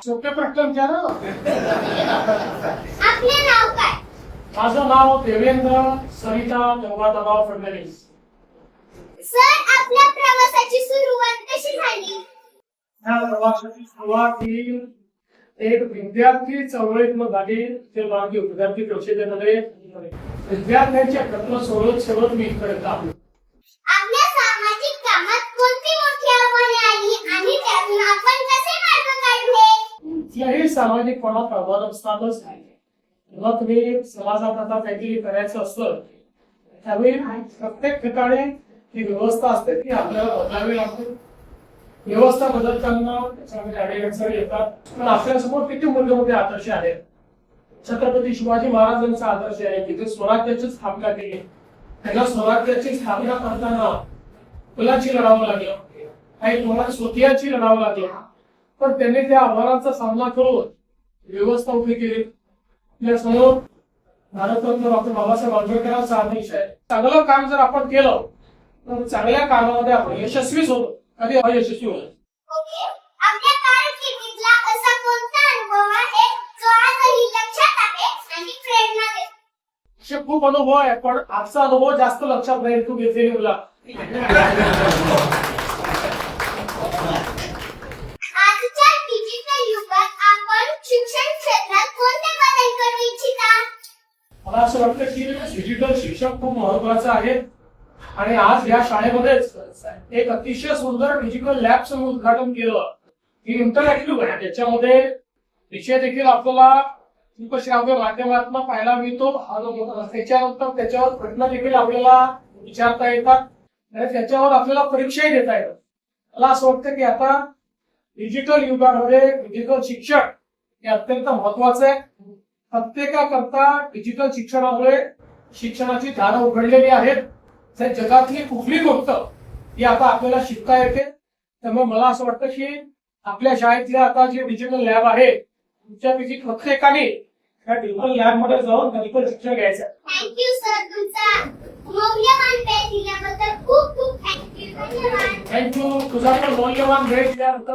सोपे प्रश्न विचारा. आपले नाव काय? माझं नाव देवेंद्र सरिता गंगाधरराव फडणवीस. सर, आपल्या प्रवासाची सुरुवात कशी झाली? या प्रवासाची सुरुवात ही एक विद्यार्थी चळवळीतून झाली. ते मागे विद्यार्थी परिषदेमध्ये विद्यार्थ्यांच्या प्रश्न सोडवत मी इकडे आलो. आपल्या सामाजिक कामात कोणती मोठी आव्हाने आली आणि त्यातून आपण कसे मार्ग काढले? कुठल्याही सामाजिक कोणात आव्हान असतातच. जेव्हा तुम्ही समाजात आता काहीतरी करायचं असतं त्यावेळी प्रत्येक ठिकाणी ती व्यवस्था असते ती आपल्याला बदलावी लागते. व्यवस्था बदलताना त्याच्यामध्ये अडीअडचणी येतात. पण आपल्यासमोर किती मोठे आदर्श आहेत. छत्रपती शिवाजी महाराजांचा आदर्श आहे की ते स्वराज्याची स्थापना केली. त्यांना स्वराज्याची स्थापना करताना मुलाची लढावं लागलं, काही तुम्हाला स्वकीयाची लढावं लागलं, पण त्यांनी त्या आव्हानाचा सामना करून व्यवस्था उभी केली. समोर भारतरत्न डॉक्टर बाबासाहेब आंबेडकरांचा आदेश आहे. चांगलं काम जर आपण केलं तर चांगल्या कामामध्ये आपण यशस्वीच होतो, कधी अयशस्वी होतो. ओके. आपल्या कारकिर्दीतला असा कोणता अनुभव आहे जो आजही लक्षात आहे आणि प्रेरणा देतो? असे खूप अनुभव आहे, पण आजचा अनुभव जास्त लक्षात राहील. तू घेतलेली मुला आजच्या डिजिटल युगात आपण शिक्षण क्षेत्रात कोणते बदल करू इच्छिता? मला असं वाटतं की डिजिटल शिक्षण खूप महत्वाचं आहे. आणि आज या शाळेमध्येच एक अतिशय सुंदर डिजिटल लॅबचं उद्घाटन केलं की इंटरॅक्टिव्ह आहे. त्याच्यामध्ये विषय देखील आपल्याला श्राव्य माध्यमातून पाहायला मिळतो. त्याच्यानंतर त्याच्यावर प्रश्न देखील आपल्याला विचारता येतात आणि त्याच्यावर आपल्याला परीक्षाही देता येतात. मला असं वाटतं की आता डिजिटल युगामध्ये डिजिटल शिक्षण हे अत्यंत महत्वाचं आहे. प्रत्येकाकरता डिजिटल शिक्षणामुळे शिक्षणाची दारं उघडलेली आहेत. जगातली कुठली गोष्ट ही आता आपल्याला शिकता येते. त्यामुळे मला असं वाटतं की आपल्या शाळेतल्या आता जे डिजिटल लॅब आहे तुमच्यापैकी प्रत्येकाने त्या डिजिटल लॅब मध्ये जाऊन डिजिटल शिक्षण घ्यायचं. थँक्यू सर, तुमचा मौल्यवान वेळ दिल्याबद्दल खूप खूप थँक्यू. धन्यवाद. थँक्यू. तुझा पण मौल्यवान वेळ दिल्यानंतर